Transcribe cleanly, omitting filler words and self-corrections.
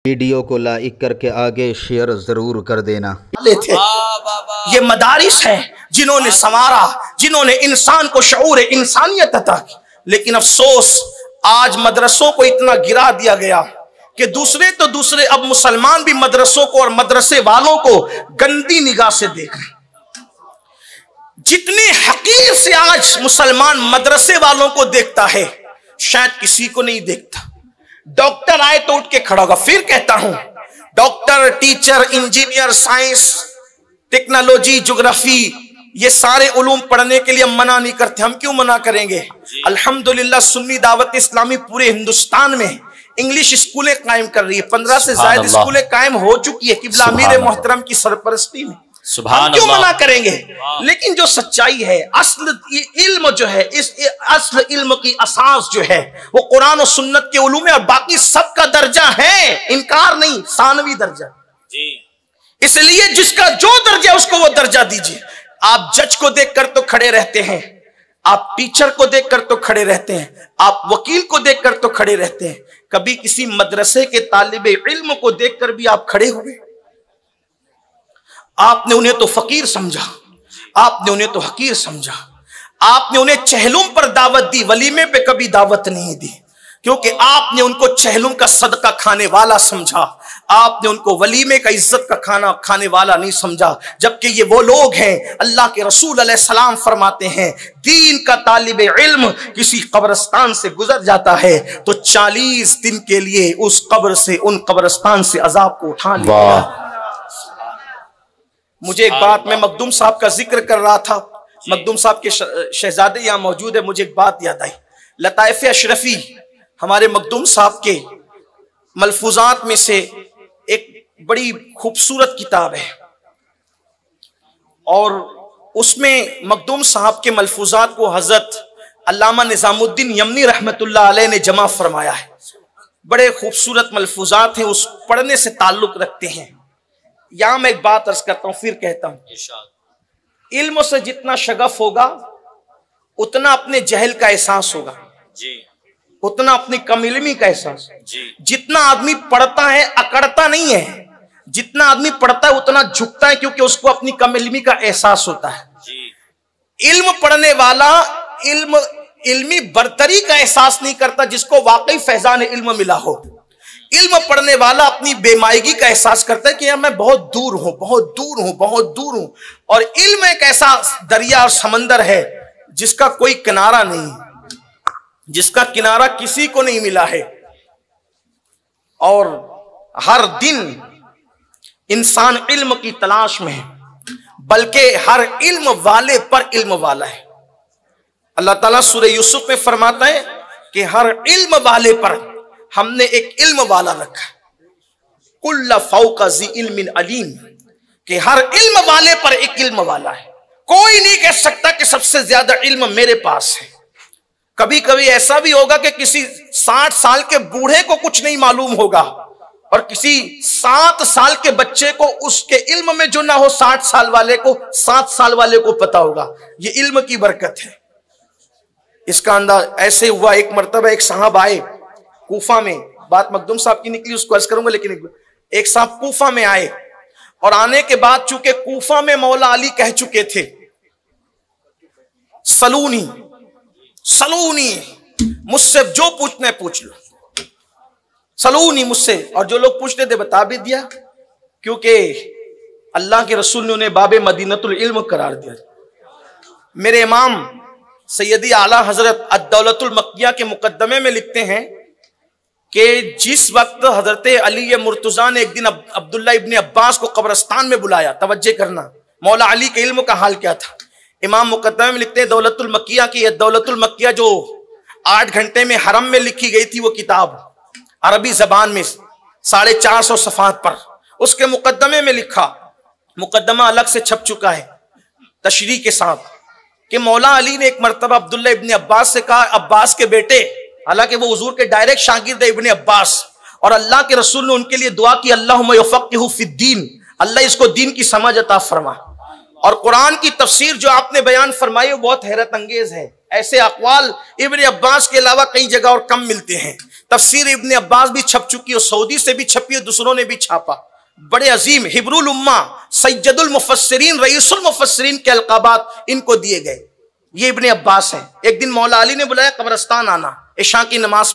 Video को like करके आगे शेयर जरूर कर देना। थे ये मदारिस हैं जिन्होंने संवारा, जिन्होंने इंसान को शऊर इंसानियत अता की। लेकिन अफसोस आज मदरसों को इतना गिरा दिया गया कि दूसरे तो दूसरे अब मुसलमान भी मदरसों को और मदरसे वालों को गंदी निगाह से देख रहे हैं। जितने हकीर से आज मुसलमान मदरसे वालों को देखता है शायद किसी को नहीं देखता। डॉक्टर आए तो उठ के खड़ा होगा। फिर कहता हूं, doctor, teacher, engineer, science, technology, geography, ये सारे उलूम पढ़ने के लिए हम मना नहीं करते। हम क्यों मना करेंगे? अल्हम्दुलिल्लाह सुन्नी दावत इस्लामी पूरे हिंदुस्तान में इंग्लिश स्कूलें कायम कर रही है। 15 से ज्यादा स्कूलें कायम हो चुकी है किबला अमीर मोहतरम की सरपरस्ती में। हम क्यों मना करेंगे? लेकिन जो सच्चाई है, असल इल्म जो है, इस असल इल्म की असास जो है वो कुरान और सुन्नत के उलूम है और बाकी सबका दर्जा है, इनकार नहीं, सानवी दर्जा जी। इसलिए जिसका जो दर्जा उसको वो दर्जा दीजिए। आप जज को देखकर तो खड़े रहते हैं, आप टीचर को देखकर तो खड़े रहते हैं, आप वकील को देखकर तो खड़े रहते हैं। कभी किसी मदरसे के तालिबे इल्म को देखकर भी आप खड़े हुए? आपने उन्हें तो फकीर समझा, आपने उन्हें तो हकीर समझा, आपने उन्हें चहलुम पर दावत दी, वलीमे पे कभी दावत नहीं दी, क्योंकि आपने उनको चहलुम का सदका खाने वाला समझा, आपने उनको वलीमे का इज्जत का खाना खाने वाला नहीं समझा। जबकि ये वो लोग हैं, अल्लाह के रसूल अलैहिस्सलाम फरमाते हैं, दीन का तालिब इल्म किसी कब्रिस्तान से गुजर जाता है तो 40 दिन के लिए उस कब्र से, उन कब्रिस्तान से अजाब को उठा लिया। मुझे एक बात, मैं मखदूम साहब का जिक्र कर रहा था, मखदूम साहब के शहजादे यहां मौजूद है, मुझे एक बात याद आई। लताइफ अशरफी हमारे मखदूम साहब के मलफूजात में से एक बड़ी खूबसूरत किताब है और उसमें मखदूम साहब के मलफूजात को हजरत अल्लामा निजामुद्दीन यमनी रहमतुल्लाह अलैह ने जमा फरमाया है। बड़े खूबसूरत मलफूजात हैं, उस पढ़ने से ताल्लुक रखते हैं। यहां मैं एक बात अर्ज करता हूं, फिर कहता हूं, इल्म से जितना शगफ होगा उतना अपने जहल का एहसास होगा जी, उतना अपनी कम इल्मी का एहसास जी। जितना आदमी पढ़ता है अकड़ता नहीं है, जितना आदमी पढ़ता है उतना झुकता है, क्योंकि उसको अपनी कम इल्मी का एहसास होता है जी। इल्म पढ़ने वाला इल्मी बरतरी का एहसास नहीं करता जिसको वाकई फैजान इल्म मिला हो। इल्म पढ़ने वाला अपनी बेमायगी का एहसास करता है कि यार मैं बहुत दूर हूं, बहुत दूर हूं, बहुत दूर हूं। और इल्म एक ऐसा दरिया और समंदर है जिसका कोई किनारा नहीं, जिसका किनारा किसी को नहीं मिला है। और हर दिन इंसान इल्म की तलाश में है, बल्कि हर इल्म वाले पर इल्म वाला है। अल्लाह ताला सूरह यूसुफ में फरमाता है कि हर इल्म वाले पर हमने एक इल्म वाला रखा, कुल्ला फौका ज़ी इल्मिन अलीम, कि हर इल्म वाले पर एक इल्म वाला है। कोई नहीं कह सकता कि सबसे ज्यादा इल्म मेरे पास है। कभी कभी ऐसा भी होगा कि किसी 60 साल के बूढ़े को कुछ नहीं मालूम होगा और किसी 7 साल के बच्चे को उसके इल्म में जो ना हो 60 साल वाले को 7 साल वाले को पता होगा। ये इल्म की बरकत है। इसका अंदाज ऐसे हुआ, एक मर्तबा एक साहब आए कूफा में, बात मखदूम साहब की निकली उसको अर्ज करूंगा, लेकिन एक साहब कूफा में आए और आने के बाद चूंकि कूफा में मौला अली कह चुके थे, सलूनी सलूनी, मुझसे जो पूछना है पूछ लो, सलूनी मुझसे। और जो लोग पूछते थे बता भी दिया, क्योंकि अल्लाह के रसूल ने उन्हें बाबे मदीनतुल इल्म करार दिया। मेरे इमाम सैयदी आला हजरत अद-दौलतुल मक्किया के मुकद्दमे में लिखते हैं कि जिस वक्त हजरत अली मुर्तजा ने एक दिन अब्दुल्ला इब्ने अब्बास को कब्रिस्तान में बुलाया, तवज्जे करना, मौला अली के इल्म का हाल क्या था। इमाम मुकद्दमे में लिखते हैं दौलतुल मक्किया की, दौलतुल मक्किया जो 8 घंटे में हरम में लिखी गई थी, वो किताब अरबी जबान में 450 सफ़हात पर, उसके मुकद्दमे में लिखा, मुकद्दमा अलग से छप चुका है तशरीह के साथ, कि मौला अली ने एक मरतबा अब्दुल्ला इब्ने अब्बास से कहा, अब्बास के बेटे, हालांकि वो हुजूर के डायरेक्ट शागिर्द है इब्ने अब्बास, और अल्लाह के रसूल ने उनके लिए दुआ की, अल्लाहुम्मा युफ़क़्क़िहु फ़िद्दीन, अल्लाह इसको दीन की समझ अता फरमा। और कुरान की तफसीर जो आपने बयान फरमाई वो बहुत हैरत अंगेज है। ऐसे अक़वाल इब्ने अब्बास के अलावा कई जगह और कम मिलते हैं। तफसीर इब्ने अब्बास भी छप चुकी है, सऊदी से भी छपी है, दूसरों ने भी छापा। बड़े अजीम हिब्रुल उम्मा सैयदुल मुफस्सिरीन रईसुल मुफस्सिरीन के अलकाबात इनको दिए गए। ये इब्ने अब्बास हैं। एक दिन मौला अली ने बुलाया कब्रिस्तान आना, इशा की नमाज